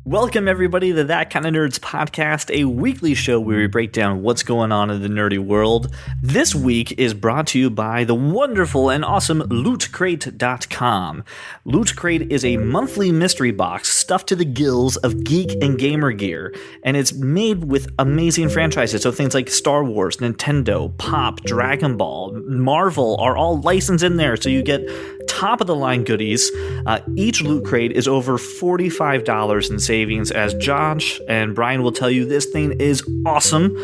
Welcome, everybody, to That Kind of Nerds podcast, a weekly show where we break down what's going on in the nerdy world. This week is brought to you by the wonderful and awesome LootCrate.com. Loot Crate is a monthly mystery box stuffed to the gills of geek and gamer gear, and it's made with amazing franchises. So things like Star Wars, Nintendo, Pop, Dragon Ball, Marvel are all licensed in there, so you get top-of-the-line goodies. Each Loot Crate is over $45 in savings, as Josh and Brian will tell you. This thing is awesome.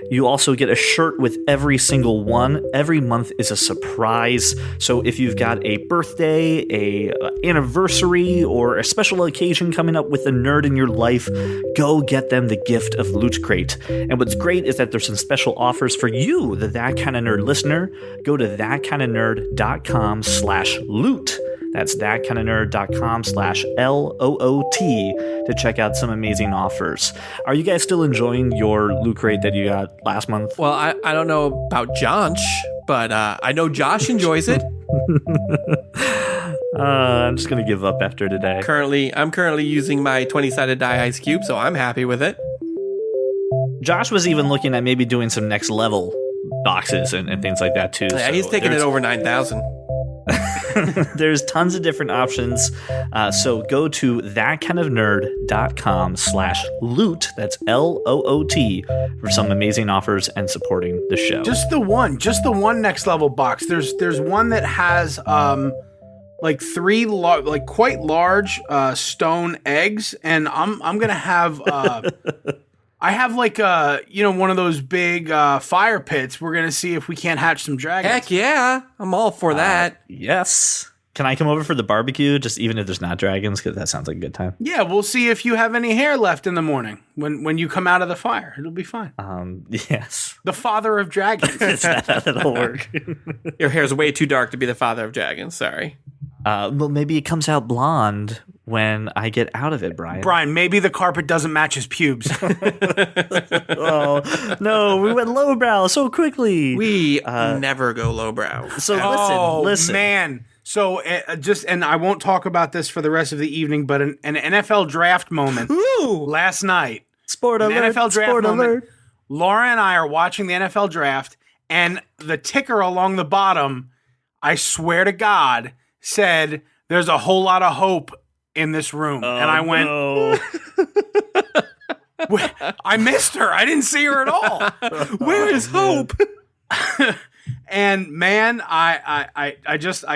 You also get a shirt with every single one. Every month is a surprise. So if you've got a birthday, a anniversary, or a special occasion coming up with a nerd in your life, go get them the gift of Loot Crate. And what's great is that there's some special offers for you, the That Kind of Nerd listener. Go to thatkindofnerd.com/loot. That's thatkindofnerd.com/LOOT to check out some amazing offers. Are you guys still enjoying your Loot Crate that you got last month? Well, I don't know about Josh, but I know Josh enjoys it. I'm just going to give up after today. I'm currently using my 20-sided die ice cube, so I'm happy with it. Josh was even looking at maybe doing some next level boxes and things like that too. Yeah, so he's taking it over 9,000. There's tons of different options. So go to thatkindofnerd.com/loot. That's LOOT for some amazing offers and supporting the show. Just the one next level box. There's one that has like three quite large stone eggs, and I'm gonna have I have like one of those big fire pits. We're gonna see if we can't hatch some dragons. Heck yeah, I'm all for that. Yes. Can I come over for the barbecue, just even if there's not dragons? Because that sounds like a good time. Yeah, we'll see if you have any hair left in the morning when you come out of the fire. It'll be fine. Yes. The father of dragons. Is that how that'll work? Your hair's way too dark to be the father of dragons. Sorry. Well, maybe it comes out blonde when I get out of it, Brian. Brian, maybe the carpet doesn't match his pubes. Oh, no, we went lowbrow so quickly. We never go lowbrow. So listen. Man. So and I won't talk about this for the rest of the evening, but an NFL draft moment last night. Sport alert. NFL draft sport moment. alert. Laura and I are watching the NFL draft, and the ticker along the bottom, I swear to God, said there's a whole lot of hope in this room. And I went, no. I missed her. I didn't see her at all. Where is hope? And man, I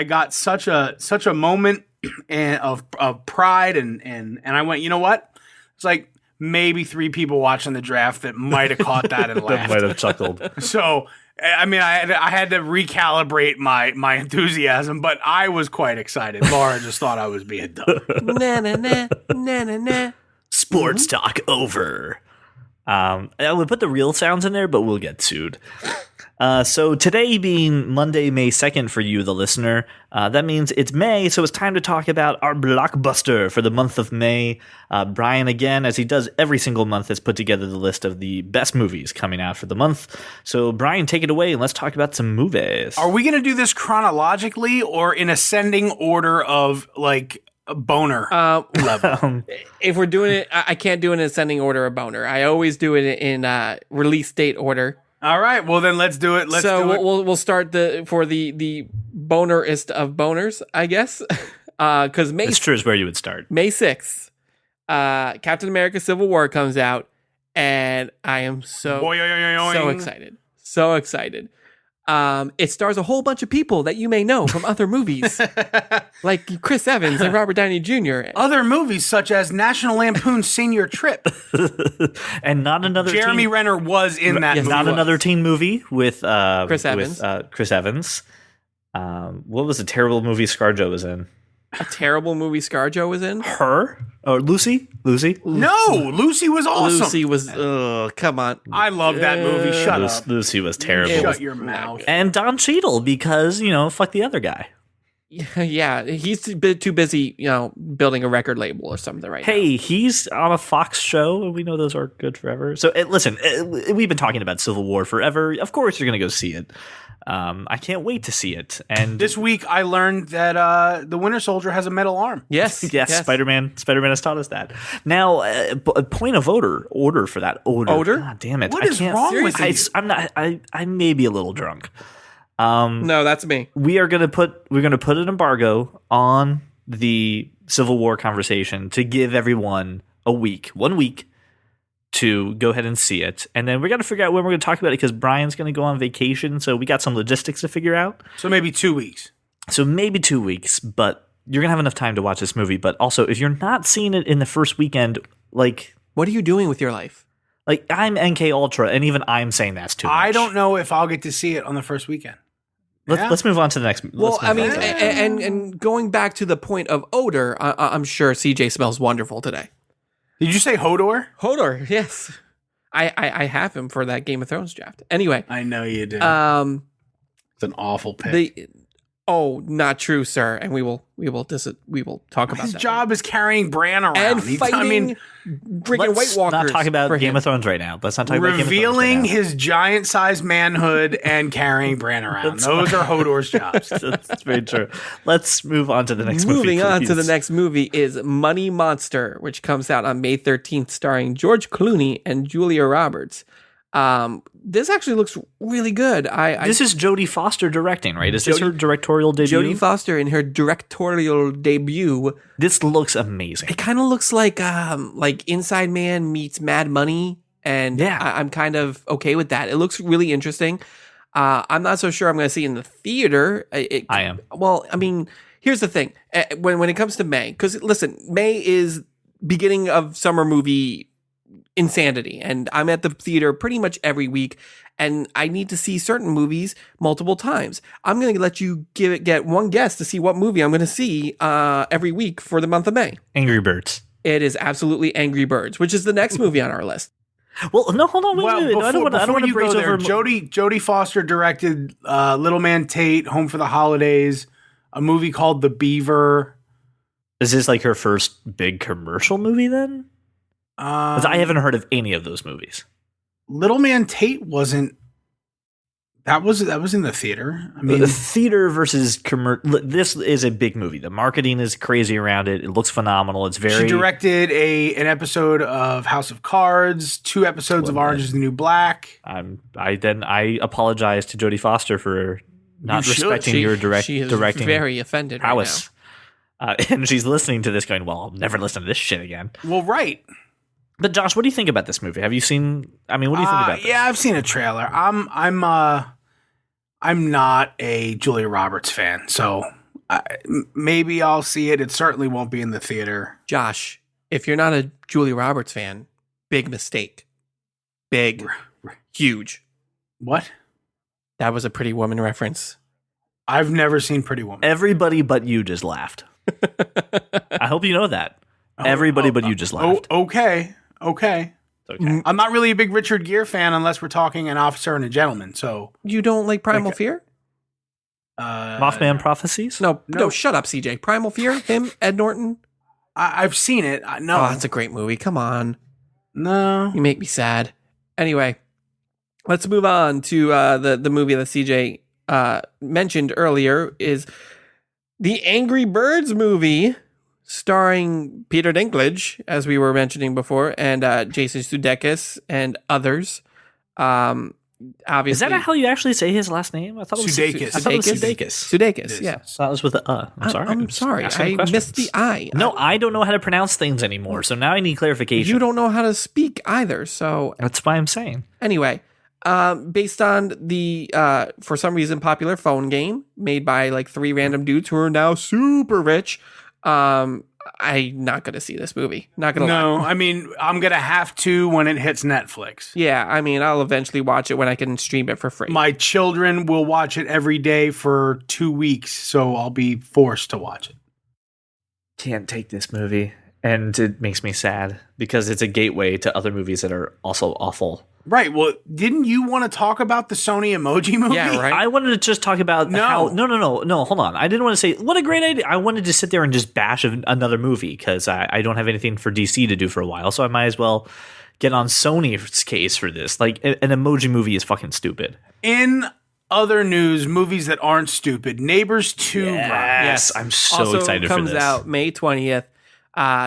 got such a moment of pride and I went, you know what? It's like maybe 3 people watching the draft that might have caught that and That laughed. might have chuckled. So, I mean, I had to recalibrate my enthusiasm, but I was quite excited. Laura just thought I was being dumb. Na na na na na na. Sports talk over. I would put the real sounds in there, but we'll get sued. So today being Monday, May 2nd for you, the listener, that means it's May, so it's time to talk about our blockbuster for the month of May. Brian, again, as he does every single month, has put together the list of the best movies coming out for the month. So Brian, take it away and let's talk about some movies. Are we going to do this chronologically or in ascending order of like boner level? If we're doing it, I can't do it in ascending order of boner. I always do it in release date order. All right, well then let's do it. We'll start the bonerist of boners, I guess, because It's true is where you would start. May 6th, Captain America: Civil War comes out, and I am so excited, so excited. It stars a whole bunch of people that you may know from other movies, like Chris Evans and Robert Downey Jr. Other movies such as National Lampoon's Senior Trip. And not another Jeremy teen, Renner was in that movie. not another teen movie with Chris Evans. Chris Evans. What was the terrible movie ScarJo was in? A terrible movie ScarJo was in. Her? Or Lucy? No, Lucy was awesome. Lucy was. Come on. I love that movie. Shut up. Lucy was terrible. Shut your mouth. And Don Cheadle because, fuck the other guy. Yeah, he's a bit too busy, building a record label or something right now. Hey, he's on a Fox show, and we know those are good forever. So listen, we've been talking about Civil War forever. Of course, you're going to go see it. I can't wait to see it. And this week, I learned that the Winter Soldier has a metal arm. Yes. Spider-Man has taught us that. Now, a point of order for that odor. God damn it! What is wrong with you? I'm not. I may be a little drunk. No, that's me. We're gonna put an embargo on the Civil War conversation to give everyone 1 week to go ahead and see it, and then we got to figure out when we're going to talk about it because Brian's going to go on vacation, so we got some logistics to figure out. So maybe 2 weeks. So maybe 2 weeks, but you're gonna have enough time to watch this movie. But also, if you're not seeing it in the first weekend, like, what are you doing with your life? Like, I'm NK Ultra, and even I'm saying that's too much. I don't know if I'll get to see it on the first weekend. Let's move on to the next. Well, I mean, and going back to the point of odor, I'm sure CJ smells wonderful today. Did you say Hodor? Hodor, yes. I have him for that Game of Thrones draft. Anyway, I know you did. It's an awful pick. Not true, sir. And we will talk about his that. His job is carrying Bran around and fighting. Freaking White Walkers. Not talk about Game of Thrones right now. Let's not talk about Game of Thrones revealing his giant-sized manhood and carrying Bran around. Those are Hodor's jobs. That's very true. Let's move on to the next movie. Moving on to the next movie is Money Monster, which comes out on May 13th, starring George Clooney and Julia Roberts. This actually looks really good. This is Jodie Foster directing, right? Is this her directorial debut? Jodie Foster in her directorial debut. This looks amazing. It kind of looks like Inside Man meets Mad Money, and yeah, I'm kind of okay with that. It looks really interesting. I'm not so sure I'm going to see it in the theater. I am. Well, I mean, here's the thing. When it comes to May, because listen, May is beginning of summer movie insanity, and I'm at the theater pretty much every week, and I need to see certain movies multiple times. I'm going to let you get one guess to see what movie I'm going to see every week for the month of May. Angry Birds. It is absolutely Angry Birds, which is the next movie on our list. Well, no, hold on. I don't want to break over. Jodie Foster directed Little Man Tate, Home for the Holidays, a movie called The Beaver. Is this like her first big commercial movie then? Because I haven't heard of any of those movies. Little Man Tate wasn't. That was in the theater. I mean, the theater versus commercial. This is a big movie. The marketing is crazy around it. It looks phenomenal. It's very. She directed an episode of House of Cards, 2 episodes of Orange Is the New Black. I apologize to Jodie Foster for not respecting your directing. Very offended prowess. Right now. And she's listening to this, going, "Well, I'll never listen to this shit again." Well, right. But Josh, what do you think about this movie? Have you seen? I mean, what do you think about this? Yeah, I've seen a trailer. I'm not a Julia Roberts fan, so maybe I'll see it. It certainly won't be in the theater. Josh, if you're not a Julia Roberts fan, big mistake. Big, huge. What? That was a Pretty Woman reference. I've never seen Pretty Woman. Everybody but you just laughed. I hope you know that. Everybody but you just laughed. Okay. Okay. I'm not really a big Richard Gere fan unless we're talking An Officer and a Gentleman. So you don't like Primal Fear? Mothman Prophecies? No, shut up, CJ. Primal Fear? Him? Ed Norton? I've seen it. No. Oh, it's a great movie. Come on. No. You make me sad. Anyway, let's move on to the movie that CJ mentioned earlier is the Angry Birds movie, starring Peter Dinklage, as we were mentioning before, and Jason Sudeikis and others. Obviously, is that how you actually say his last name? I thought it was Sudeikis. Sudeikis, yeah. So that was with the I'm sorry. I'm sorry. I missed the I. No, I don't know how to pronounce things anymore, so now I need clarification. You don't know how to speak either, so that's why I'm saying. Anyway, based on the for some reason popular phone game made by like 3 random dudes who are now super rich. I'm not going to see this movie. Not going to lie. No, I mean, I'm going to have to when it hits Netflix. Yeah, I mean, I'll eventually watch it when I can stream it for free. My children will watch it every day for 2 weeks, so I'll be forced to watch it. Can't take this movie, and it makes me sad because it's a gateway to other movies that are also awful. Right. Well, didn't you want to talk about the Sony Emoji movie? Yeah, right. I wanted to just talk about how. No. Hold on. I didn't want to say what a great idea. I wanted to sit there and just bash another movie because I don't have anything for DC to do for a while, so I might as well get on Sony's case for this. Like an emoji movie is fucking stupid. In other news, movies that aren't stupid, Neighbors 2. Yes, I'm so also excited for this. Comes out May 20th.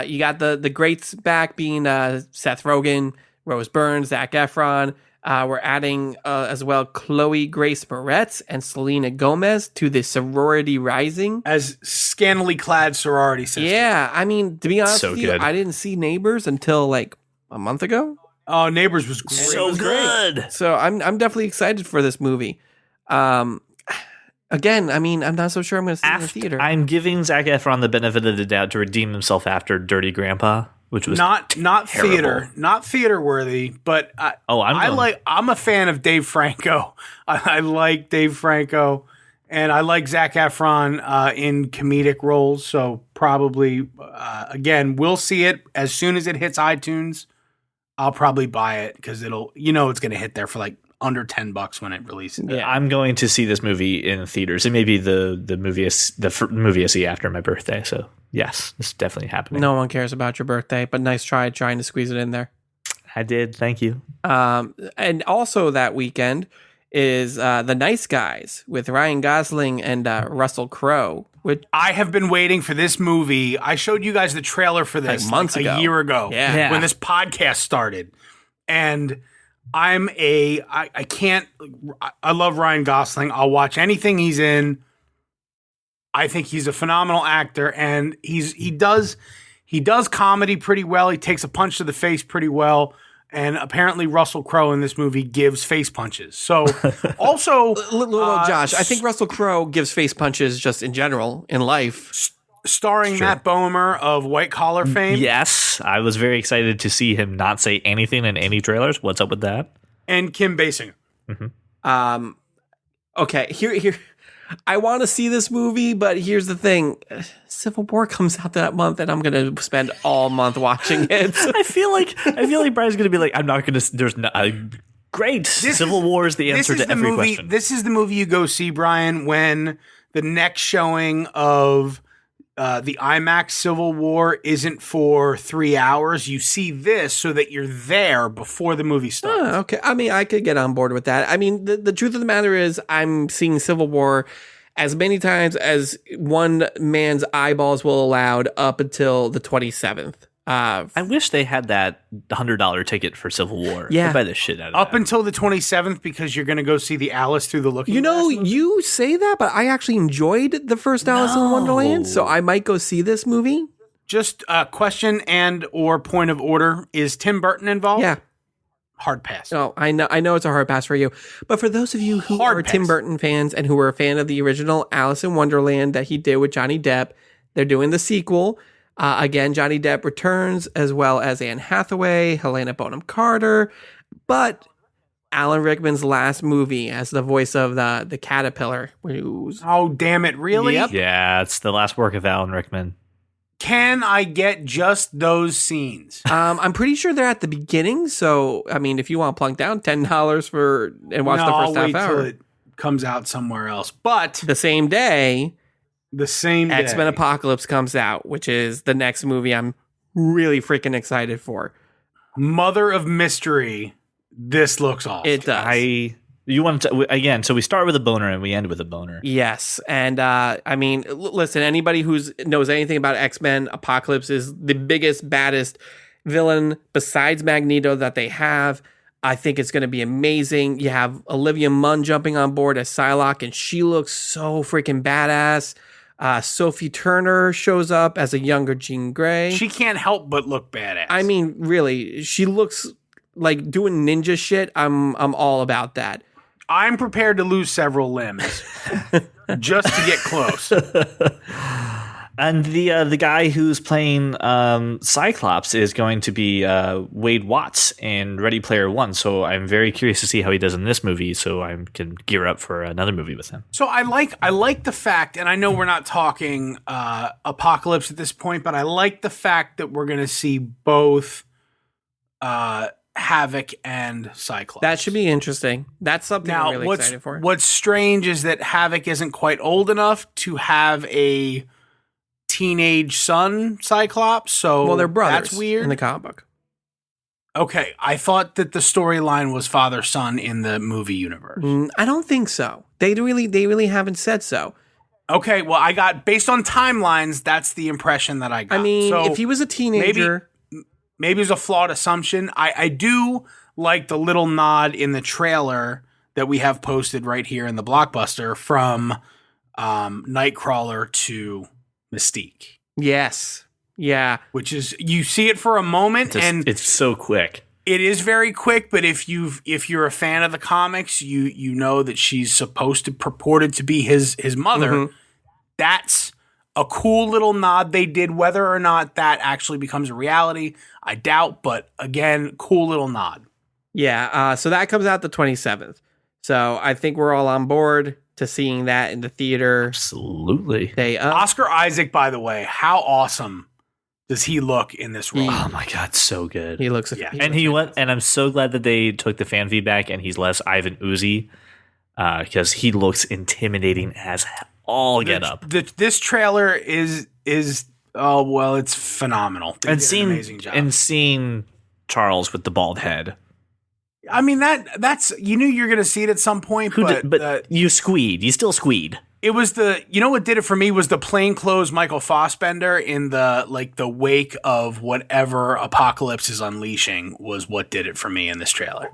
You got the greats back being Seth Rogen, Rose Byrne, Zac Efron. We're adding as well Chloe Grace Moretz and Selena Gomez to the Sorority Rising As scantily clad sorority sisters. Yeah, I mean, to be honest So with you, good. I didn't see Neighbors until like a month ago. Oh, Neighbors was great. So good. So I'm definitely excited for this movie. Again, I mean, I'm not so sure I'm going to see it in the theater. I'm giving Zac Efron the benefit of the doubt to redeem himself after Dirty Grandpa, which was not terrible. theater worthy, but I'm a fan of Dave Franco. I like Dave Franco, and I like Zac Efron in comedic roles. So probably again, we'll see it as soon as it hits iTunes. I'll probably buy it because it's going to hit there for like under $10 when it releases. Yeah. I'm going to see this movie in theaters. It may be the movie I see after my birthday. So yes, it's definitely happening. No one cares about your birthday, but nice try trying to squeeze it in there. I did. Thank you. And also that weekend is The Nice Guys with Ryan Gosling and Russell Crowe. Which I have been waiting for this movie. I showed you guys the trailer for this Like months ago. a year ago Yeah. when this podcast started. And I love Ryan Gosling. I'll watch anything he's in. I think he's a phenomenal actor, and he does comedy pretty well. He takes a punch to the face pretty well. And apparently Russell Crowe in this movie gives face punches. So also Josh, I think Russell Crowe gives face punches just in general in life. Starring Matt Bomer of White Collar fame. Yes, I was very excited to see him not say anything in any trailers. What's up with that? And Kim Basinger. Okay, here I want to see this movie, but here's the thing. Civil War comes out that month, and I'm going to spend all month watching it. I feel like Brian's going to be like, I'm not going to. There's no. Great. Civil War is the answer to every question. This is the movie you go see, Brian, when the next showing of the IMAX Civil War isn't for 3 hours. You see this so that you're there before the movie starts. Okay. I mean, I could get on board with that. I mean, the truth of the matter is I'm seeing Civil War as many times as one man's eyeballs will allow up until the 27th. I wish they had that $100 ticket for Civil War. Yeah. I'd buy the shit out of Up that. until the 27th because you're going to go see the Alice Through the Looking You know, Glass movie? you say that, but I actually enjoyed the first Alice in Wonderland, so I might go see this movie. Just a question and or point of order. Is Tim Burton involved? Yeah. Hard pass. Oh, I know it's a hard pass for you. But for those of you who Hard are pass. Tim Burton fans and who are a fan of the original Alice in Wonderland that he did with Johnny Depp, they're doing the sequel. Again, Johnny Depp returns, as well as Anne Hathaway, Helena Bonham Carter. But Alan Rickman's last movie as the voice of the caterpillar. Oh, damn it. Really? Yep. Yeah, it's the last work of Alan Rickman. Can I get just those scenes? I'm pretty sure they're at the beginning. So, I mean, if you want to plunk down $10 and watch the I'll first half wait hour. till it comes out somewhere else. But The same day, the same day. X-Men Apocalypse comes out, which is the next movie I'm really freaking excited for. Mother of Mystery. This looks awesome. It does. You want to again? So we start with a boner and we end with a boner. Yes. And I mean, listen, anybody who knows anything about X-Men, Apocalypse is the biggest, baddest villain besides Magneto that they have. I think it's going to be amazing. You have Olivia Munn jumping on board as Psylocke, and she looks so freaking badass. Sophie Turner shows up as a younger Jean Grey. She can't help but look badass. I mean, really, she looks like doing ninja shit. I'm all about that. I'm prepared to lose several limbs just to get close. And the guy who's playing Cyclops is going to be Wade Watts in Ready Player One. So I'm very curious to see how he does in this movie. So I can gear up for another movie with him. So I like the fact, and I know we're not talking Apocalypse at this point, but I like the fact that we're going to see both Havoc and Cyclops. That should be interesting. That's something now, I'm really excited for. What's strange is that Havoc isn't quite old enough to have a teenage son Cyclops. So well, they're brothers. That's weird in the comic book. Okay, I thought that the storyline was father-son in the movie universe. I don't think so. They really haven't said so. Okay, well, I got, based on timelines, that's the impression that I got. I mean, so if he was a teenager... Maybe it's a flawed assumption. I do like the little nod in the trailer that we have posted right here in the Blockbuster from Nightcrawler to Mystique. Yes. Yeah. Which is, you see it for a moment, and it's so quick. It is very quick, but if you're a fan of the comics, you know that she's purported to be his mother. Mm-hmm. That's a cool little nod they did. Whether or not that actually becomes a reality, I doubt. But again, cool little nod. Yeah. So that comes out the 27th. So I think we're all on board to seeing that in the theater. Absolutely. Oscar Isaac, by the way, how awesome does he look in this role? Oh my God, so good. He looks, and I'm so glad that they took the fan feedback and he's less Ivan Uzi, because he looks intimidating as all get up. This trailer is oh well, it's phenomenal. They did an amazing job. And seeing Charles with the bald head. I mean, that's you knew you were going to see it at some point, but you squeed. You still squeed. It was what did it for me was the plainclothes Michael Fassbender in the wake of whatever Apocalypse is unleashing was what did it for me in this trailer.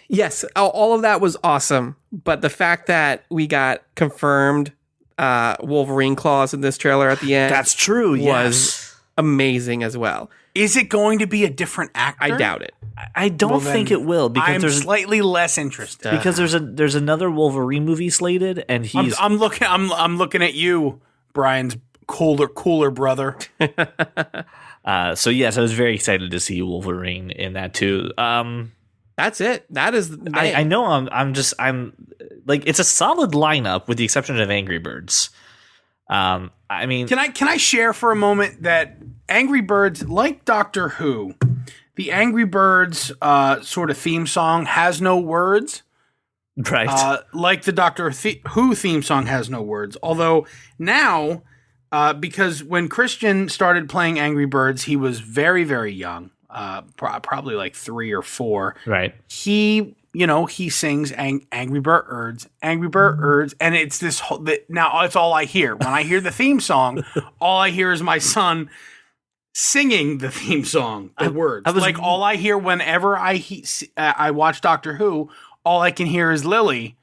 Yes, all of that was awesome, but the fact that we got confirmed Wolverine claws in this trailer at the end, that's true, was amazing as well. Is it going to be a different actor? I doubt it. I don't think it will, because I'm slightly less interested. Because there's another Wolverine movie slated, and he's I'm looking at you, Brian's cooler brother. So yes, I was very excited to see Wolverine in that too. That's it. That is. I know. I'm like, it's a solid lineup with the exception of Angry Birds. I mean, can I share for a moment that Angry Birds, like Doctor Who, the Angry Birds sort of theme song has no words. Right. Like the Doctor Who theme song has no words. Although now, because when Christian started playing Angry Birds, he was very, very young, probably like 3 or 4. Right. He sings Angry Birds, and it's this whole. Now it's all I hear when I hear the theme song. All I hear is my son singing the theme song, the words. Like all I hear whenever I watch Doctor Who, all I can hear is Lily,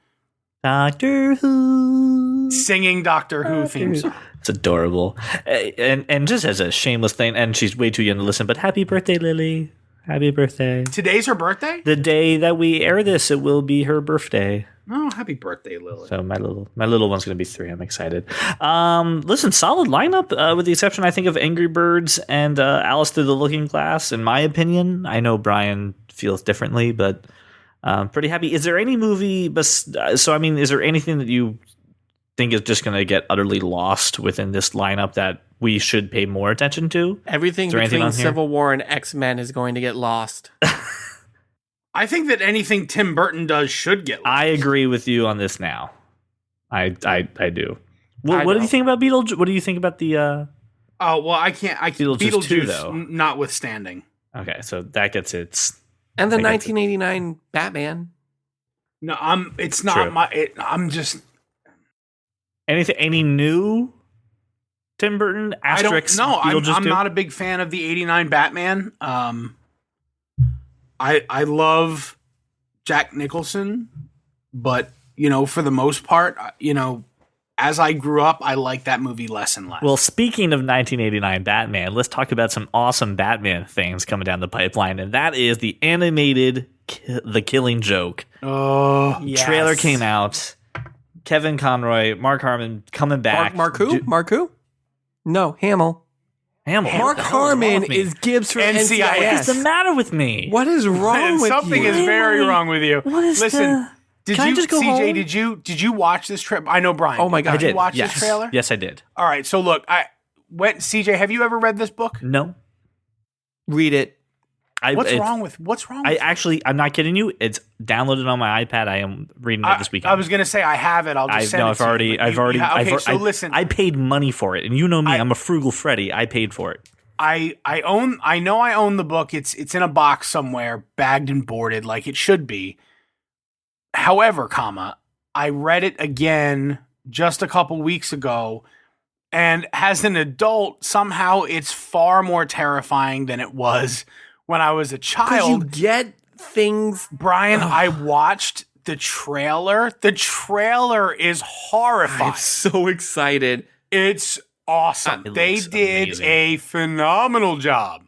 Doctor Who, singing Doctor Who theme song. It's adorable, and just as a shameless thing, and she's way too young to listen. But happy birthday, Lily! Happy birthday! Today's her birthday. The day that we air this, it will be her birthday. Oh, happy birthday, Lily! So my little one's going to be 3. I'm excited. Listen, solid lineup, with the exception, I think, of Angry Birds and Alice Through the Looking Glass. In my opinion, I know Brian feels differently, but pretty happy. Is there any movie? Is there anything that you think is just going to get utterly lost within this lineup that we should pay more attention to? Everything between Civil War and X-Men is going to get lost. I think that anything Tim Burton does should get lost. I agree with you on this now. I do. What do you think about Beetlejuice? What do you think about the Oh, well, I can't Beetlejuice 2, though. Notwithstanding. Okay, so that gets its. And the 1989 Batman. No, it's not True. I'm just any new Tim Burton asterisks? I'm not a big fan of the 89 Batman. I love Jack Nicholson, but for the most part, as I grew up, I like that movie less and less. Well, speaking of 1989 Batman, let's talk about some awesome Batman things coming down the pipeline, and that is the animated The Killing Joke. Oh, yes. Trailer came out. Kevin Conroy, Mark Harmon coming back. Mark who? No, Hamill. Mark Harmon is Gibbs from NCIS. What's the matter with me? What is wrong with Something you? is very wrong with you. Listen, did I you, just go CJ? home? Did you watch this trip? I know Brian. Oh my God, did you watch this trailer? Yes, I did. All right, so look, CJ, have you ever read this book? No. Read it. What's wrong with? I'm not kidding you. It's downloaded on my iPad. I am reading it this weekend. I was going to say I have it. I'll just send it to you. Okay, listen. I paid money for it, and you know me. I'm a frugal Freddy. I paid for it. I know I own the book. It's in a box somewhere, bagged and boarded like it should be. However, I read it again just a couple weeks ago, and as an adult, somehow it's far more terrifying than it was when I was a child. You get things, Brian. I watched the trailer. The trailer is horrifying. I'm so excited. It's awesome. They did amazing. A phenomenal job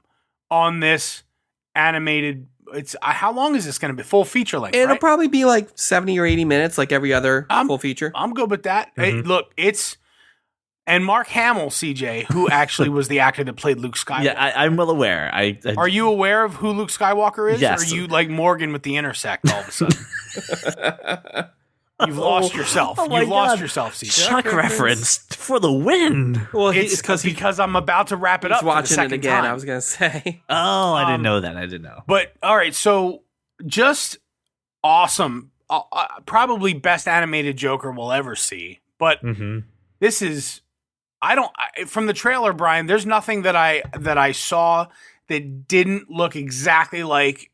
on this animated. It's how long is this going to be? Full feature length? It'll probably be like 70 or 80 minutes, like every other full feature. I'm good with that. Mm-hmm. Look, and Mark Hamill, CJ, who actually was the actor that played Luke Skywalker. Yeah, I'm well aware. Are you aware of who Luke Skywalker is? Yes. Or are you like Morgan with the intersect all of a sudden? You've lost yourself. You've lost yourself, CJ. Chuck reference for the win. Well, it's because I'm about to wrap it up. Watching it again, I was going to say. Oh, I didn't know that. I didn't know. But all right, so just awesome. Probably best animated Joker we'll ever see. But this is. From the trailer, Brian, there's nothing that I saw that didn't look exactly like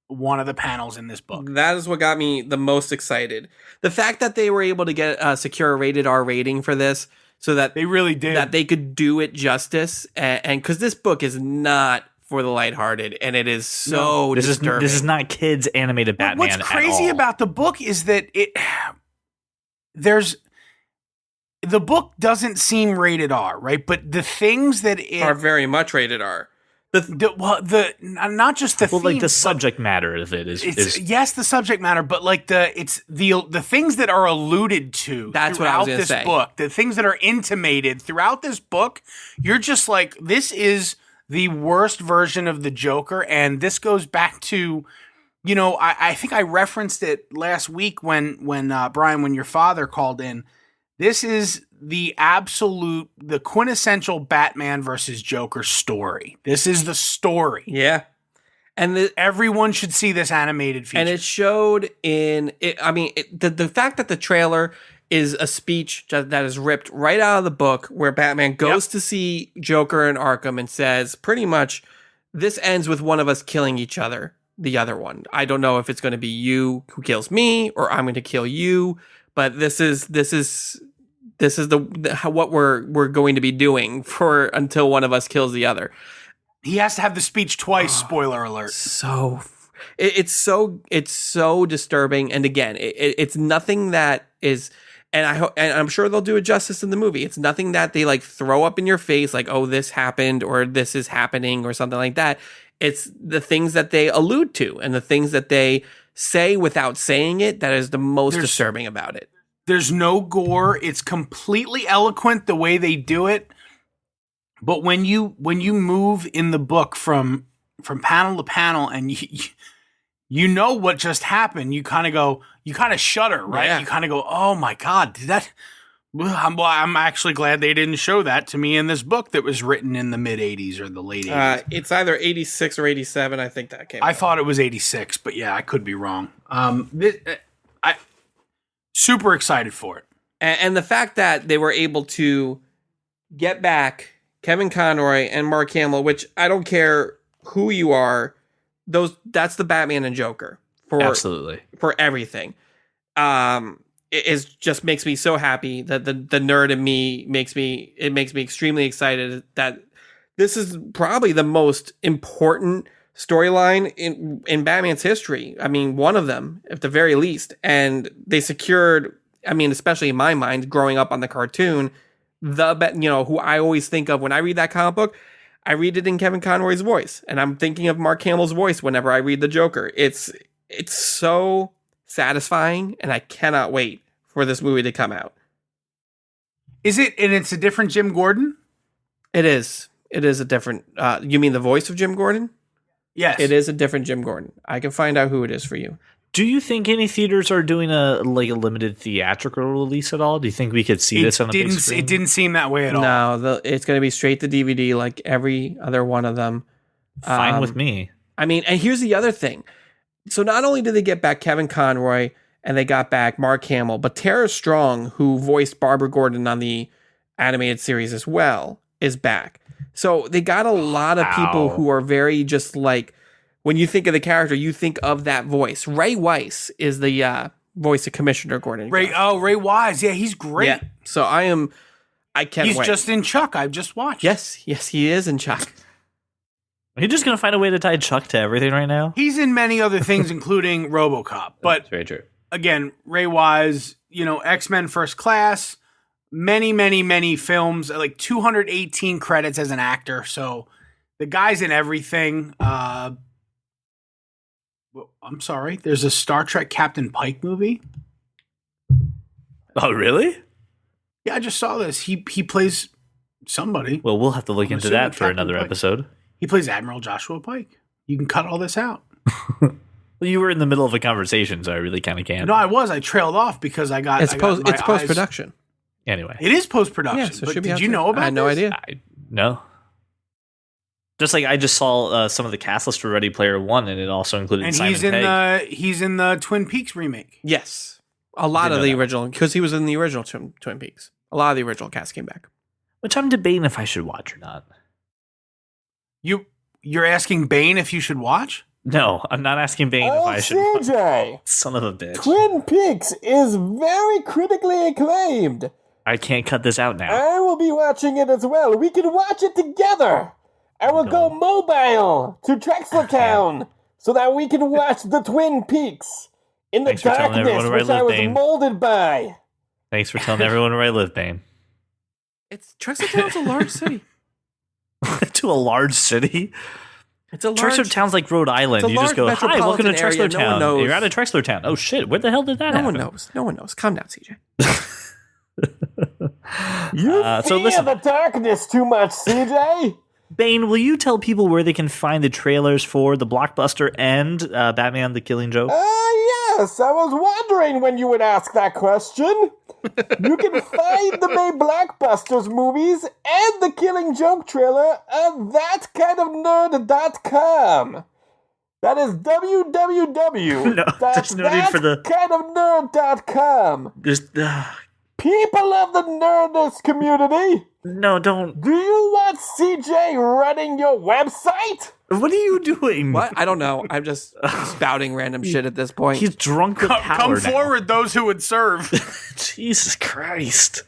one of the panels in this book. That is what got me the most excited. The fact that they were able to get secure a rated R rating for this, so that they really did, that they could do it justice, and because this book is not for the lighthearted, and it is so disturbing. This is not kids animated Batman. What's crazy about the book is that the book doesn't seem rated R, right? But the things that are very much rated R. Not just the theme, like the subject matter of it is yes, the subject matter, but like the things that are alluded to. That's what I was going to say. Book, the things that are intimated throughout this book, you're just like, this is the worst version of the Joker, and this goes back to, I think I referenced it last week when Brian, when your father called in. This is the quintessential Batman versus Joker story. This is the story. Yeah. And everyone should see this animated feature. And it showed the fact that the trailer is a speech that is ripped right out of the book where Batman goes to see Joker in Arkham and says, pretty much, this ends with one of us killing each other, the other one. I don't know if it's going to be you who kills me or I'm going to kill you, but this is what we're going to be doing for until one of us kills the other. He has to have the speech twice. Spoiler alert. So it's so disturbing. And again, it's nothing that is, and I'm sure they'll do it justice in the movie. It's nothing that they like throw up in your face, like, oh, this happened or this is happening or something like that. It's the things that they allude to and the things that they say without saying it that is the most disturbing about it. There's no gore. It's completely eloquent the way they do it. But when you move in the book from panel to panel and you know what just happened, you kind of shudder, right? Yeah. You kind of go, oh my God, did that? I'm actually glad they didn't show that to me in this book that was written in the mid 80s or the late 80s. It's either 86 or 87. I think that came out. I thought it was 86, but yeah, I could be wrong. Super excited for it. And the fact that they were able to get back Kevin Conroy and Mark Hamill, which I don't care who you are, that's the Batman and Joker absolutely for everything. It just makes me so happy that the nerd in me makes me extremely excited that this is probably the most important storyline in Batman's history. I mean, one of them at the very least. And they secured, I mean, especially in my mind, growing up on the cartoon, who I always think of when I read that comic book, I read it in Kevin Conroy's voice, and I'm thinking of Mark Hamill's voice whenever I read the Joker. It's so satisfying, and I cannot wait for this movie to come out. Is it? And it's a different Jim Gordon? It is. It is a different. You mean the voice of Jim Gordon? Yes. It is a different Jim Gordon. I can find out who it is for you. Do you think any theaters are doing a limited theatrical release at all? Do you think we could see this on a big screen? It didn't seem that way at all. No, it's going to be straight to DVD like every other one of them. Fine with me. I mean, and here's the other thing. So not only did they get back Kevin Conroy and they got back Mark Hamill, but Tara Strong, who voiced Barbara Gordon on the animated series as well, is back. So they got a lot of people who are very just like, when you think of the character, you think of that voice. Ray Weiss is the voice of Commissioner Gordon. Ray Wise. Yeah, he's great. Yeah. So I can't wait. He's just in Chuck. I've just watched. Yes, he is in Chuck. Are you just going to find a way to tie Chuck to everything right now? He's in many other things, including RoboCop. But That's very true. Again, Ray Wise, X-Men First Class, many films, like 218 credits as an actor. So the guy's in everything. I'm sorry. There's a Star Trek Captain Pike movie. Oh, really? Yeah, I just saw this. He plays somebody. Well, we'll have to look into that for Captain another Pike. episode. He plays Admiral Joshua Pike. You can cut all this out. Well, you were in the middle of a conversation, so I really kind of can't. No, I was. I trailed off because I got. It's post production. Anyway. It is post production. Yeah, so it should be did out you soon. know about I had no this? idea. No. Just like I just saw some of the cast list for Ready Player One, and it also included And Simon Pegg. he's in the Twin Peaks remake. Yes. A lot Didn't of know the that. original, because he was in the original Twin Peaks. A lot of the original cast came back. Which I'm debating if I should watch or not. You're asking Bane if you should watch? No, I'm not asking Bane if I should watch. CJ, Son of a bitch. Twin Peaks is very critically acclaimed. I can't cut this out now. I will be watching it as well. We can watch it together. I will go mobile to Trexlertown so that we can watch the Twin Peaks in the Thanks for telling darkness everyone where I which I live, was Bane. molded by. Thanks for telling everyone where I live, Bane. Trexlertown's a large city. To a large city? It's a large. Trexlertown's like Rhode Island. it's a You just large go, hi, welcome to metropolitan area. No one Trexlertown. knows. You're out of Trexlertown. Oh shit, where the hell did that No happen? one knows. No one knows. Calm down, CJ. You so fear listen. the darkness too much, CJ. Bane, will you tell people where they can find the trailers for the Blockbuster and Batman the Killing Joke? Yes, I was wondering when you would ask that question. You can find the May Blockbusters movies and the Killing Joke trailer at thatkindofnerd.com. That is there's no need for the- www.thatkindofnerd.com. There's, People of the nerdist community, no, don't. do you want CJ running your website? What are you doing? What? I don't know. I'm just spouting random shit at this point. He's drunk with power Come now. forward, those who would serve. Jesus Christ.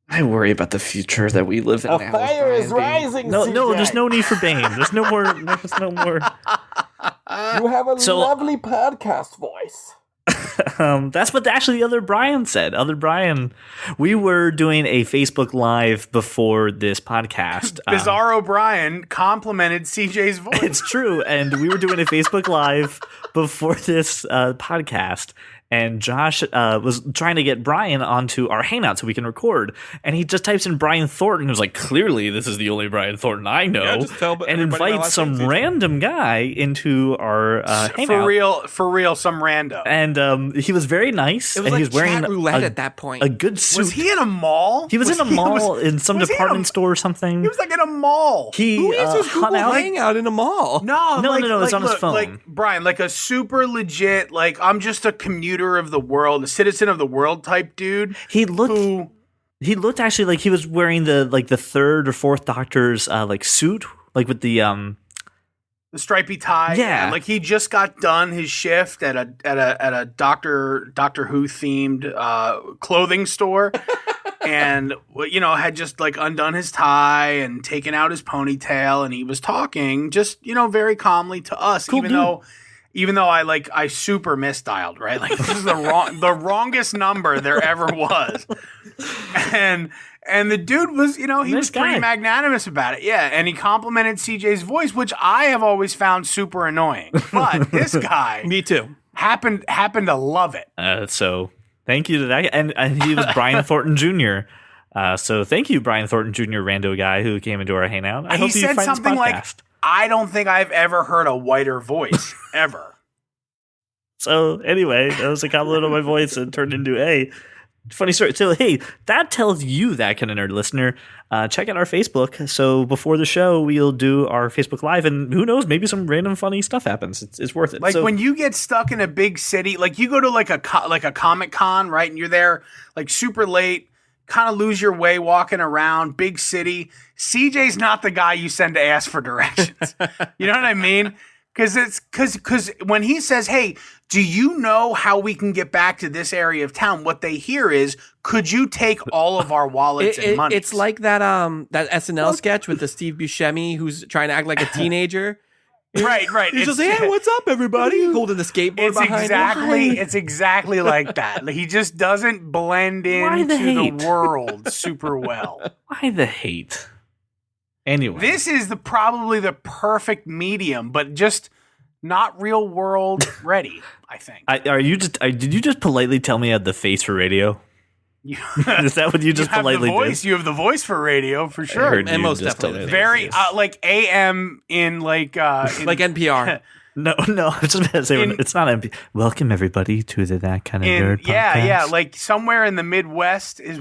I worry about the future that we live in A now. fire is Brian Bane. rising, No, CJ. no, there's no need for Bane. There's no more. There's no more. You have a So- lovely podcast voice. That's what actually the other Brian said. Other Brian, we were doing a Facebook Live before this podcast. Bizarre O'Brien complimented CJ's voice. It's true, and we were doing a Facebook Live before this podcast. And Josh was trying to get Brian onto our Hangout so we can record. And he just types in Brian Thornton, who's like, clearly this is the only Brian Thornton I know. Yeah, just tell and everybody my invites last some name's CJ. random guy into our Hangout. For real, some rando. And he was very nice. it was and like he was wearing chat roulette a, at that point. a good suit. Was he in a mall? He was in a mall in some was he in department a- store or something. He was like in a mall. He Who uses hung Google out. Hangout in a mall? No, No, like, no, it's like, on his look, phone. Like Brian, like a super legit, like I'm just a commuter of the world, a citizen of the world type dude. He looked. Who? He looked actually like he was wearing the third or fourth Doctor's like suit, like with the The stripy tie. Yeah. Like he just got done his shift at a Doctor Who themed clothing store. And had just like undone his tie and taken out his ponytail, and he was talking just very calmly to us, Cool even though I super misdialed, right? Like this is the wrongest number there ever was. And the dude was, he Nice was pretty guy. magnanimous about it. Yeah. And he complimented CJ's voice, which I have always found super annoying. But this guy Me too. happened to love it. so thank you to that, and he was Brian Thornton Jr. So thank you, Brian Thornton Jr., rando guy who came into our Hangout. I He hope you said find something this like, podcast. I don't think I've ever heard a whiter voice ever. So anyway, that was a compliment on my voice and turned into Funny story. So, hey, that tells you that kind of nerd listener. Check out our Facebook. So before the show, we'll do our Facebook Live, and who knows, maybe some random funny stuff happens. It's worth it. Like when you get stuck in a big city, like you go to like a Comic Con, right? And you're there like super late, kind of lose your way walking around, big city. CJ's not the guy you send to ask for directions. You know what I mean? Because when he says, hey, do you know how we can get back to this area of town? What they hear is, could you take all of our wallets and money? It's like that SNL sketch with the Steve Buscemi who's trying to act like a teenager. Right. He's just like, hey, what's up, everybody? Holding the skateboard behind him. It's exactly like that. Like, he just doesn't blend into the world super well. Why the hate? Anyway, this is probably the perfect medium, but just not real world ready, I think. Did you just politely tell me I had the face for radio? Is that what you just politely did? You have the voice for radio for sure. And most definitely very like AM in like like NPR. No, I was just about to say it's not NPR. Welcome everybody to the That Kind of Nerd podcast. Yeah, like somewhere in the Midwest is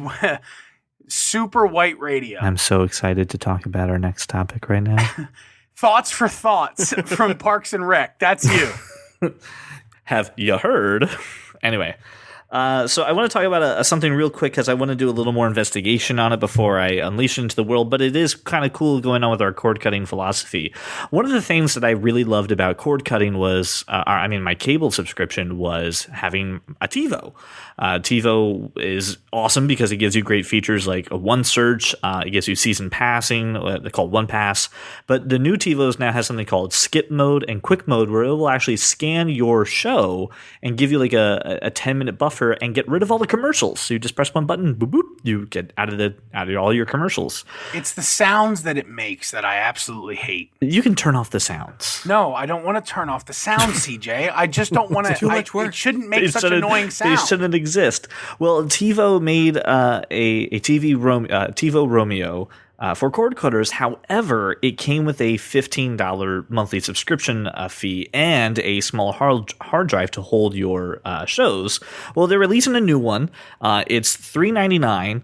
super white radio. I'm so excited to talk about our next topic right now. Thoughts for Thoughts from Parks and Rec. That's you. Have you heard? Anyway, so I want to talk about something real quick because I want to do a little more investigation on it before I unleash it into the world, but it is kind of cool going on with our cord cutting philosophy. One of the things that I really loved about cord cutting was, my cable subscription was having a TiVo. TiVo is awesome because it gives you great features like a one search. It gives you season passing. They call it One Pass. But the new TiVos now has something called skip mode and quick mode, where it will actually scan your show and give you like a 10-minute buffer and get rid of all the commercials. So you just press one button, boop, boop, you get out of all your commercials. It's the sounds that it makes that I absolutely hate. You can turn off the sounds. No, I don't want to turn off the sounds, CJ. I just don't want to. Too much work. It shouldn't make such annoying sounds. They shouldn't exist. Well, TiVo made a TiVo Romeo for cord cutters. However, it came with a $15 monthly subscription fee and a small hard drive to hold your shows. Well, they're releasing a new one. It's $3.99.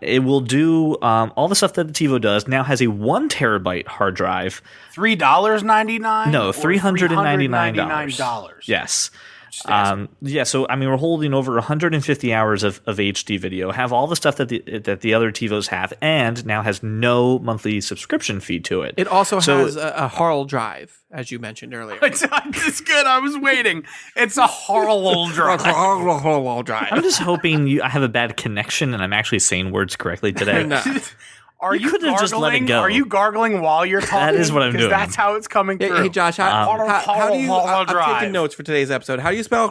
It will do all the stuff that the TiVo does. Now has a 1 terabyte hard drive. $3.99? No, $399. Yes. So we're holding over 150 hours of HD video, have all the stuff that the other TiVos have, and now has no monthly subscription fee to it. It also has a Harl drive, as you mentioned earlier. It's good. I was waiting. It's a Harl drive. Harl drive. I'm just hoping I have a bad connection and I'm actually saying words correctly today. No. Are you could have just let it go. Are you gargling while you're talking? That is what I'm doing. That's how it's coming through. Hey Josh, how do you? I'm taking notes for today's episode. How do you spell?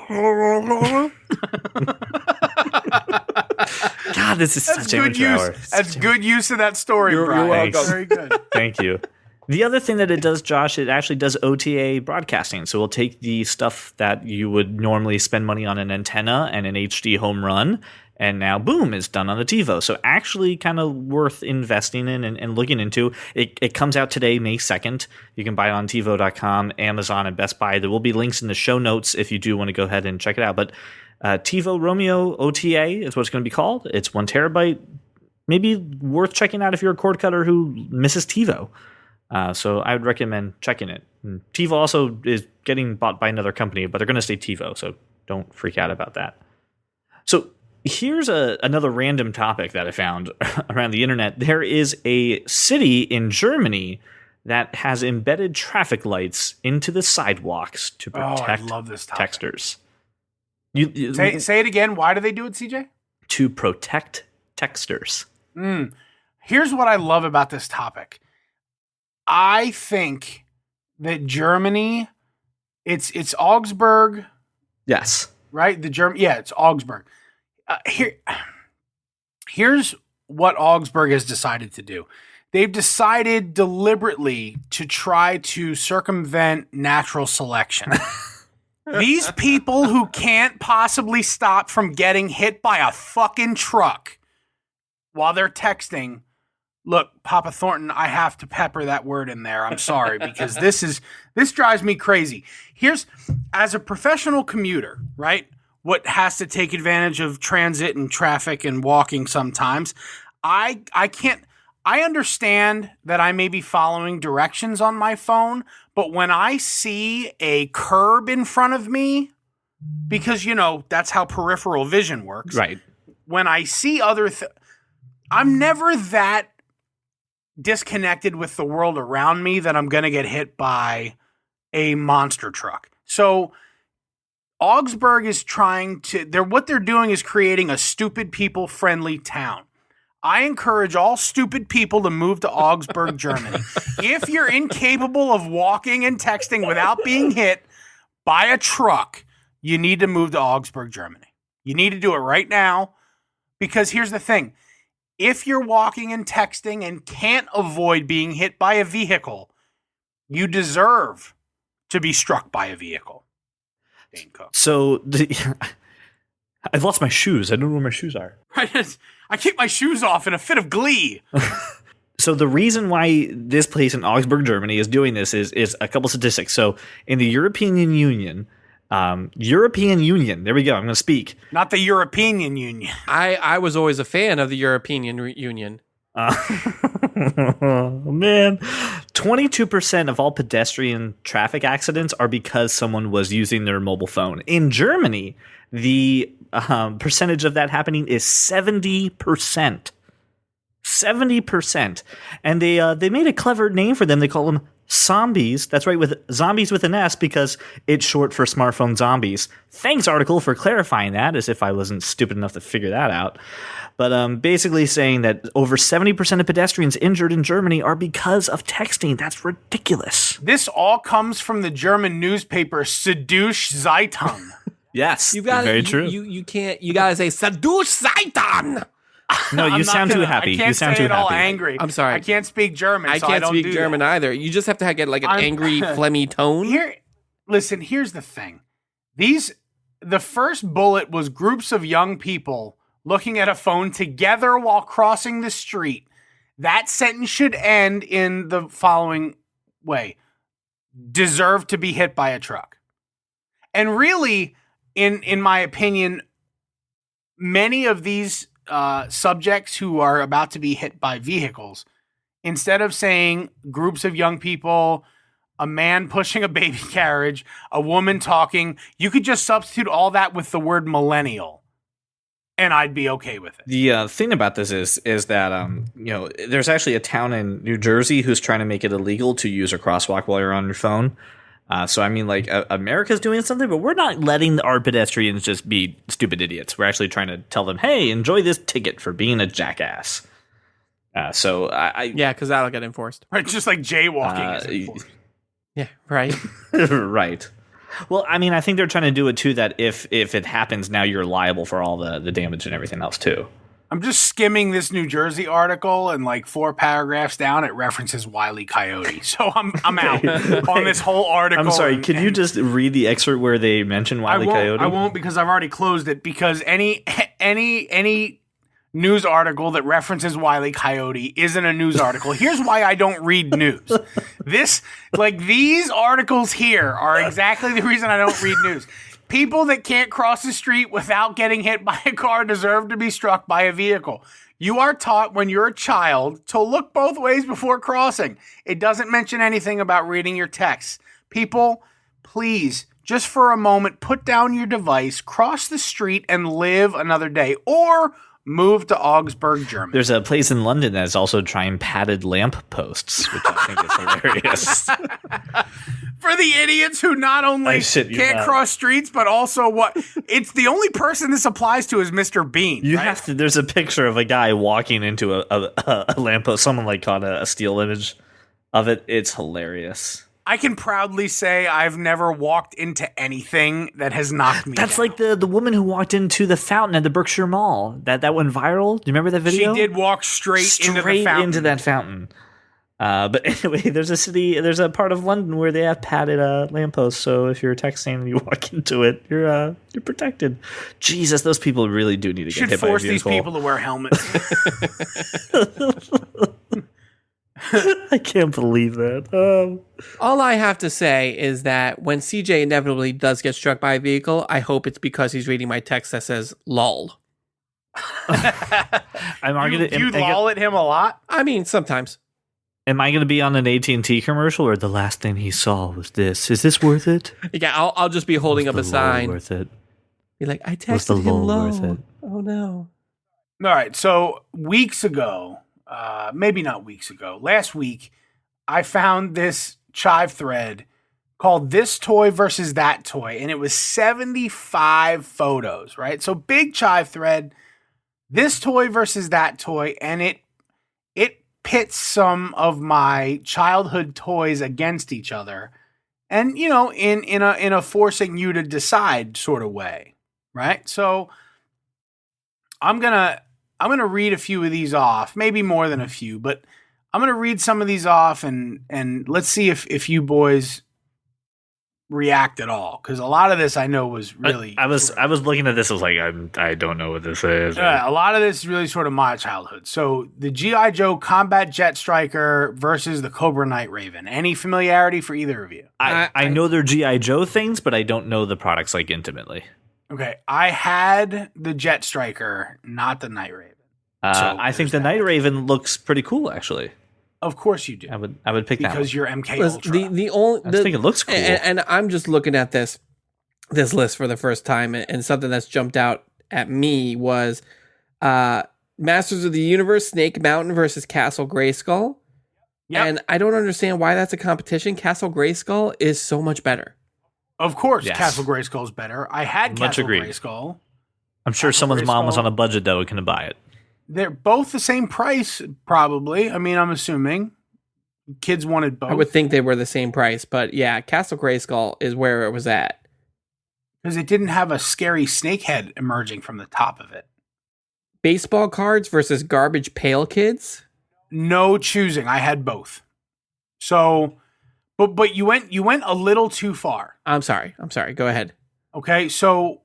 God, this is such amateur hour. That's good use of that story, Brian. You're welcome. Very good. Thank you. The other thing that it does, Josh, it actually does OTA broadcasting. So we'll take the stuff that you would normally spend money on an antenna and an HD home run, and now, boom, it's done on the TiVo. So actually kind of worth investing in and looking into. It comes out today, May 2nd. You can buy it on TiVo.com, Amazon, and Best Buy. There will be links in the show notes if you do want to go ahead and check it out. But TiVo Romeo OTA is what it's going to be called. It's 1 terabyte. Maybe worth checking out if you're a cord cutter who misses TiVo. So I would recommend checking it. And TiVo also is getting bought by another company, but they're going to stay TiVo, so don't freak out about that. So here's another random topic that I found around the internet. There is a city in Germany that has embedded traffic lights into the sidewalks to protect I love this topic. texters. Say it again. Why do they do it, CJ? To protect texters. Here's what I love about this topic. I think that Germany, it's Augsburg. Yes. Right? It's Augsburg. Here's what Augsburg has decided to do. They've decided deliberately to try to circumvent natural selection. These people who can't possibly stop from getting hit by a fucking truck while they're texting. Look, Papa Thornton, I have to pepper that word in there. I'm sorry, because this drives me crazy. As a professional commuter, right? what has to take advantage of transit and traffic and walking sometimes. I can't. I understand that I may be following directions on my phone, but when I see a curb in front of me, because, that's how peripheral vision works. Right. When I see I'm never that disconnected with the world around me that I'm going to get hit by a monster truck. So Augsburg is what they're doing is creating a stupid people friendly town. I encourage all stupid people to move to Augsburg, Germany. If you're incapable of walking and texting without being hit by a truck, you need to move to Augsburg, Germany. You need to do it right now, because here's the thing. If you're walking and texting and can't avoid being hit by a vehicle, you deserve to be struck by a vehicle. Dane Cook. So I've lost my shoes. I don't know where my shoes are. I kicked my shoes off in a fit of glee. So the reason why this place in Augsburg, Germany is doing this is a couple statistics. So in the European Union, there we go. I'm going to speak. Not the European Union. I was always a fan of the European Union. Oh, man. 22% of all pedestrian traffic accidents are because someone was using their mobile phone. In Germany, the percentage of that happening is 70%. 70%. And they made a clever name for them. They call them zombies. That's right, with zombies with an S, because it's short for smartphone zombies. Thanks, article, for clarifying that, as if I wasn't stupid enough to figure that out. But basically saying that over 70% of pedestrians injured in Germany are because of texting. That's ridiculous. This all comes from the German newspaper Süddeutsche Zeitung. Yes, very true. You can't. You gotta say Süddeutsche Zeitung. No, you sound too happy. I can't say it all angry. I'm sorry. I can't speak German. I can't speak German that. either. You just have to get like an angry, phlegmy tone. Listen, here's the thing. The first bullet was groups of young people looking at a phone together while crossing the street. That sentence should end in the following way: deserve to be hit by a truck. And really, in my opinion, many of these subjects who are about to be hit by vehicles, instead of saying groups of young people, a man pushing a baby carriage, a woman talking, you could just substitute all that with the word millennial, and I'd be okay with it. The thing about this is that there's actually a town in New Jersey who's trying to make it illegal to use a crosswalk while you're on your phone. So I mean, like, America's doing something, but we're not letting our pedestrians just be stupid idiots. We're actually trying to tell them, hey, enjoy this ticket for being a jackass. So yeah, because that'll get enforced. Right, just like jaywalking is enforced. Yeah, right. Right. Well, I mean, I think they're trying to do it too, that if it happens, now you're liable for all the damage and everything else too. I'm just skimming this New Jersey article, and like 4 paragraphs down, it references Wile E. Coyote. So I'm out on this whole article. I'm sorry. Can you just read the excerpt where they mention Wile E. Coyote? I won't, because I've already closed it. Because any news article that references Wile E. Coyote isn't a news article. Here's why I don't read news. These articles here are exactly the reason I don't read news. People that can't cross the street without getting hit by a car deserve to be struck by a vehicle. You are taught when you're a child to look both ways before crossing. It doesn't mention anything about reading your texts. People, please, just for a moment, put down your device, cross the street, and live another day. Or move to Augsburg, Germany. There's a place in London that's also trying padded lamp posts, which I think is hilarious. For the idiots who not only can't cross streets, but also it's the only person this applies to is Mr. Bean. You right? have to. There's a picture of a guy walking into a lamppost. Someone like caught a still image of it. It's hilarious. I can proudly say I've never walked into anything that has knocked me That's down. like the woman who walked into the fountain at the Berkshire Mall. That went viral. Do you remember that video? She did walk straight into that fountain. But anyway, there's a part of London where they have padded lampposts. So if you're texting and you walk into it, you're protected. Jesus, those people really do need to get hit by a vehicle. Should force these people to wear helmets. I can't believe that. All I have to say is that when CJ inevitably does get struck by a vehicle, I hope it's because he's reading my text that says "lol." You lol at him a lot? I mean, sometimes. Am I going to be on an AT&T commercial, or the last thing he saw was this? Is this worth it? Yeah, I'll just be holding up a sign. Worth it? Be like, I Was the texted him lol low. worth it? Oh no. All right. So weeks ago, maybe not weeks ago, last week, I found this Chive thread called This Toy versus That Toy. And it was 75 photos, right? So big Chive thread, this toy versus that toy. And it pits some of my childhood toys against each other. And, you know, in a forcing you to decide sort of way, right? So I'm gonna read a few of these off, maybe more than a few, but I'm gonna read some of these off and let's see if you boys react at all, because a lot of this I know was really. I was looking at this. I was like, I don't know what this is. A lot of this is really sort of my childhood. So the G.I. Joe Combat Jet Striker versus the Cobra Night Raven. Any familiarity for either of you? I know they're G.I. Joe things, but I don't know the products like intimately. Okay, I had the Jet Striker, not the Night Raven. I think the Night Raven looks pretty cool, actually. Of course you do. I would pick that because one. you're MK Listen, Ultra. the only I just think it looks cool. and I'm just looking at this list for the first time, and something that's jumped out at me was Masters of the Universe Snake Mountain versus Castle Grayskull. Yep. And I don't understand why that's a competition. Castle Grayskull is so much better. Of course, Yes. Castle Grayskull is better. I had Much Castle agreed. Grayskull. I'm sure Castle someone's mom was Grayskull. on a budget, though, and can buy it. They're both the same price, probably. I mean, I'm assuming kids wanted both I would think they were the same price, but yeah, Castle Grayskull is where it was at. because it didn't have a scary snake head emerging from the top of it. Baseball cards versus Garbage Pail Kids. No choosing. I had both. So, but you went a little too far. I'm sorry. Go ahead. Okay, so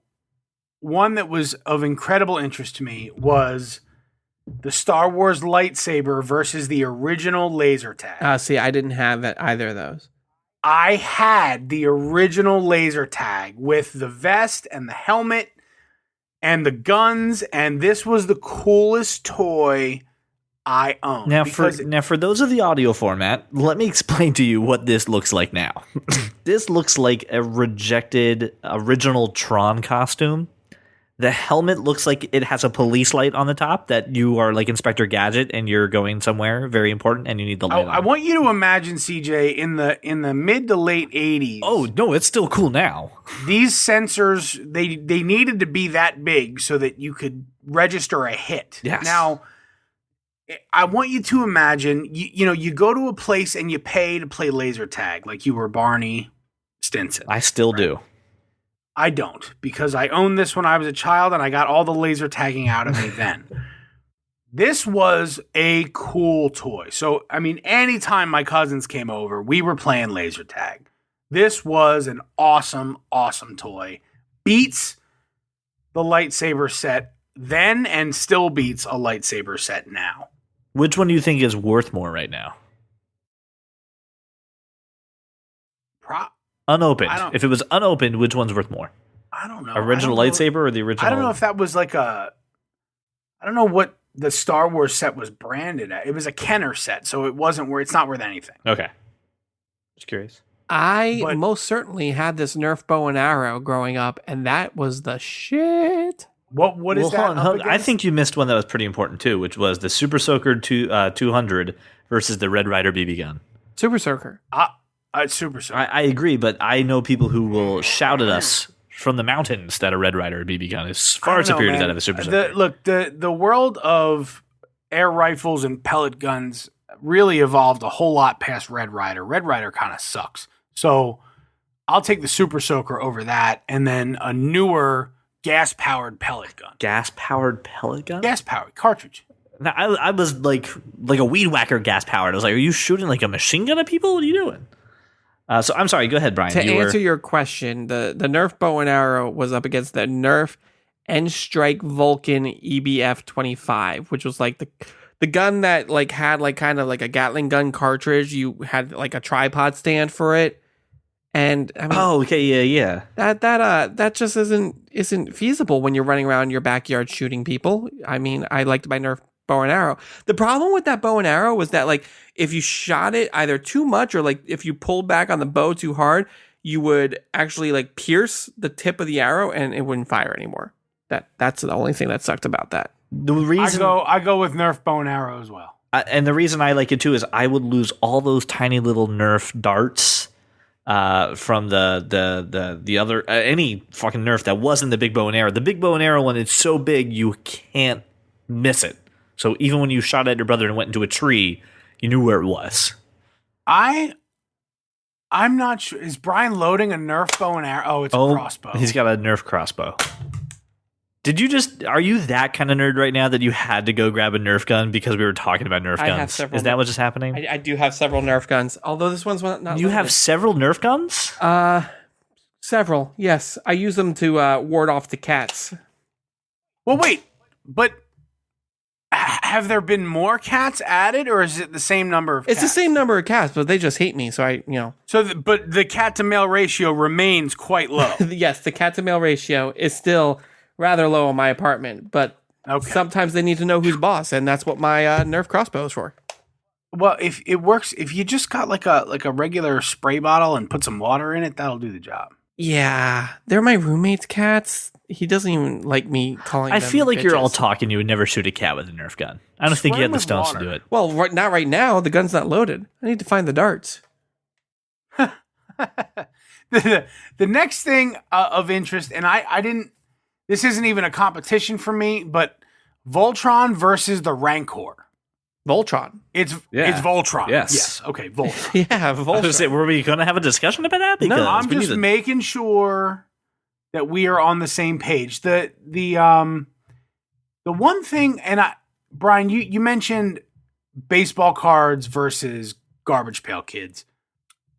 one that was of incredible interest to me was the Star Wars lightsaber versus the original laser tag. See, I didn't have either of those. I had the original laser tag with the vest and the helmet and the guns, and this was the coolest toy I owned. Now, for those of the audio format, let me explain to you what this looks like now. This looks like a rejected original Tron costume. The helmet looks like it has a police light on the top, that you are like Inspector Gadget and you're going somewhere very important and you need the light on. I want you to imagine, CJ, in the mid to late 80s. Oh, no, it's still cool now. These sensors, they needed to be that big so that you could register a hit. Yes. Now, I want you to imagine, you go to a place and you pay to play laser tag, like you were Barney Stinson. I still do. I don't, because I owned this when I was a child and I got all the laser tagging out of me then. This was a cool toy. So, I mean, anytime my cousins came over, we were playing laser tag. This was an awesome, awesome toy. Beats the lightsaber set then and still beats a lightsaber set now. Which one do you think is worth more right now? Unopened. If it was unopened, which one's worth more? I don't know. Original lightsaber or the original? I don't know if that was like I don't know what the Star Wars set was branded at. It was a Kenner set, so it's not worth anything. Okay. Just curious. I most certainly had this Nerf bow and arrow growing up, and that was the shit. What is that? Hold on. I think you missed one that was pretty important too, which was the Super Soaker 200 versus the Red Ryder BB gun. Super Soaker. Super Soaker. I agree, but I know people who will shout at us from the mountains that a Red Ryder BB gun is far superior to that of a Super Soaker. The world of air rifles and pellet guns really evolved a whole lot past Red Ryder. Red Ryder kind of sucks. So I'll take the Super Soaker over that, and then a newer gas-powered pellet gun. Gas-powered pellet gun? Gas-powered cartridge. Now, I was like a weed whacker gas-powered. I was like, are you shooting like a machine gun at people? What are you doing? So I'm sorry. Go ahead, Brian. To answer your question, the Nerf bow and arrow was up against the Nerf N-Strike Vulcan EBF 25, which was like The gun that like had like kind of like a Gatling gun cartridge, you had like a tripod stand for it. And I mean, Oh, okay, yeah. that just isn't feasible when you're running around your backyard shooting people. I mean, I liked my Nerf bow and arrow. The problem with that bow and arrow was that like if you shot it either too much or like if you pulled back on the bow too hard, you would actually like pierce the tip of the arrow and it wouldn't fire anymore. That's the only thing that sucked about that. The reason I go with Nerf bow and arrow as well. and the reason I like it too is I would lose all those tiny little Nerf darts from the other any fucking Nerf that wasn't the big bow and arrow. The big bow and arrow one, it's so big you can't miss it. So even when you shot at your brother and went into a tree, you knew where it was. I'm not sure. Is Brian loading a Nerf bow and arrow? Oh, it's a crossbow. He's got a Nerf crossbow. Are you that kind of nerd right now that you had to go grab a Nerf gun because we were talking about Nerf guns? I have several. Is that what's just happening? I do have several Nerf guns, although this one's not. You have several Nerf guns? Several, yes. I use them to ward off the cats. Well, wait, but have there been more cats added, or is it the same number of It's cats? the same number of cats, but they just hate me, so But the cat to male ratio remains quite low. yes, the cat to male ratio is still rather low in my apartment, but sometimes they need to know who's boss, and that's what my Nerf crossbow is for. Well, if it works, if you just got like a regular spray bottle and put some water in it, that'll do the job. Yeah, they're my roommate's cats. He doesn't even like me calling them I feel like you're all bitches. talking. You would never shoot a cat with a Nerf gun. I don't think you Spray have the with stones water. to do it. Well, not right now. The gun's not loaded. I need to find the darts. The next thing of interest, and I didn't. This isn't even a competition for me, but Voltron versus the Rancor. Voltron. It's Voltron. Yes. Yes. Okay, Voltron. Yeah, I was going to say, were we going to have a discussion about that? Because No, I'm we just need to- making sure that we are on the same page. The one thing, and Brian, you mentioned baseball cards versus Garbage Pail Kids.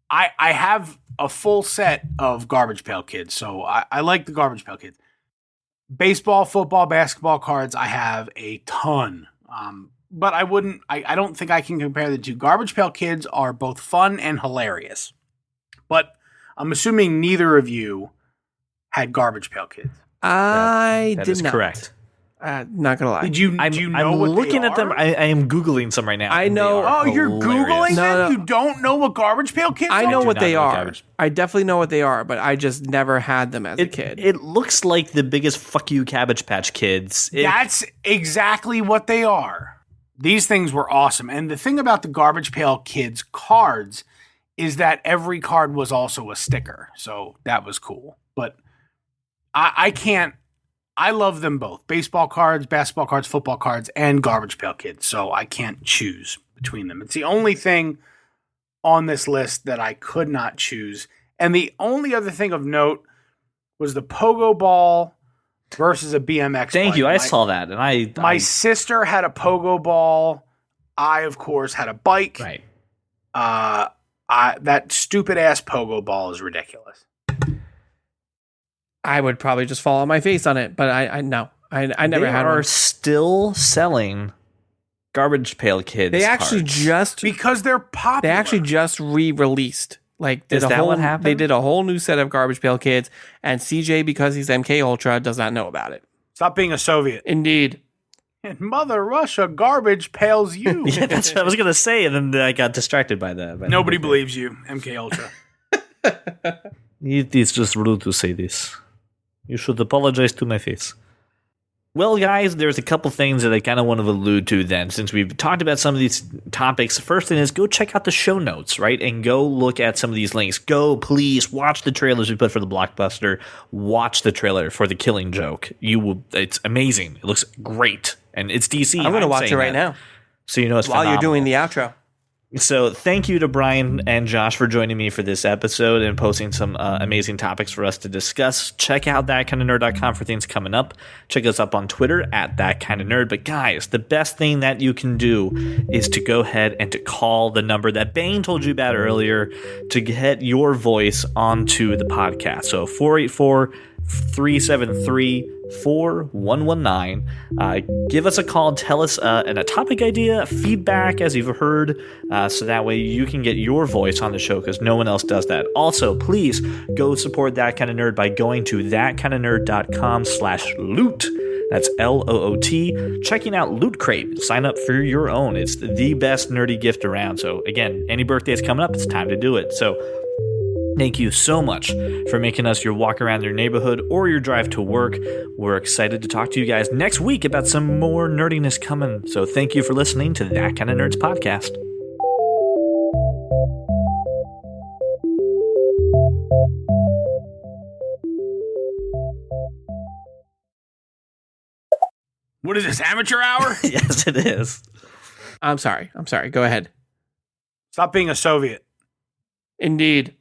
I have a full set of Garbage Pail Kids, so I like the Garbage Pail Kids. Baseball, football, basketball cards, I have a ton. But I don't think I can compare the two. Garbage Pail Kids are both fun and hilarious. But I'm assuming neither of you had Garbage Pail Kids. I that did is not. correct. Not gonna lie. Do you I'm know what looking they at them. are? I am Googling some right now. I and they know- are Oh, you're hilarious. Googling No, them? no. You don't know what Garbage Pail Kids I are? know do what not they know are. garbage. I definitely know what they are, but I just never had them as a kid. It looks like the biggest fuck you Cabbage Patch Kids. That's exactly what they are. These things were awesome. And the thing about the Garbage Pail Kids cards is that every card was also a sticker. So that was cool. But I love them both. Baseball cards, basketball cards, football cards, and Garbage Pail Kids. So I can't choose between them. It's the only thing on this list that I could not choose. And the only other thing of note was the Pogo Ball versus a BMX Thank bike. you. I saw that, and My sister had a Pogo Ball. I, of course, had a bike. right. That stupid ass Pogo Ball is ridiculous. I would probably just fall on my face on it, but I never They had are one. still selling Garbage Pail Kids. They actually cards. just Because they're popular. re-released. Like Is that what they happened? did a whole new set of Garbage Pail Kids, and CJ, because he's MK Ultra, does not know about it. Stop being a Soviet. Indeed. And Mother Russia garbage pails you. Yeah, that's what I was gonna say, and then I got distracted by that. Nobody believes you, MK Ultra. It is just rude to say this. You should apologize to my face. Well, guys, there's a couple things that I kind of want to allude to then, since we've talked about some of these topics. The first thing is go check out the show notes, right? And go look at some of these links. Go, please, watch the trailers we put for the Blockbuster. Watch the trailer for The Killing Joke. It's amazing. It looks great. And it's DC. I'm going to watch it saying right that. now So you know it's while you're phenomenal. doing the outro. So thank you to Brian and Josh for joining me for this episode and posting some amazing topics for us to discuss. Check out thatkindofnerd.com for things coming up. Check us up on Twitter at thatkindofnerd. But guys, the best thing that you can do is to go ahead and to call the number that Bane told you about earlier to get your voice onto the podcast. So 484 373-4119. Give us a call, tell us a topic idea, feedback, as you've heard, so that way you can get your voice on the show, because no one else does that. Also, please go support That Kind of Nerd by going to thatkindofnerd.com/loot. That's LOOT. Checking out Loot Crate. Sign up for your own. It's the best nerdy gift around. So again, any birthday's coming up, it's time to do it. So thank you so much for making us your walk around your neighborhood or your drive to work. We're excited to talk to you guys next week about some more nerdiness coming. So thank you for listening to That Kind of Nerds podcast. What is this, amateur hour? Yes, it is. I'm sorry. Go ahead. Stop being a Soviet. Indeed.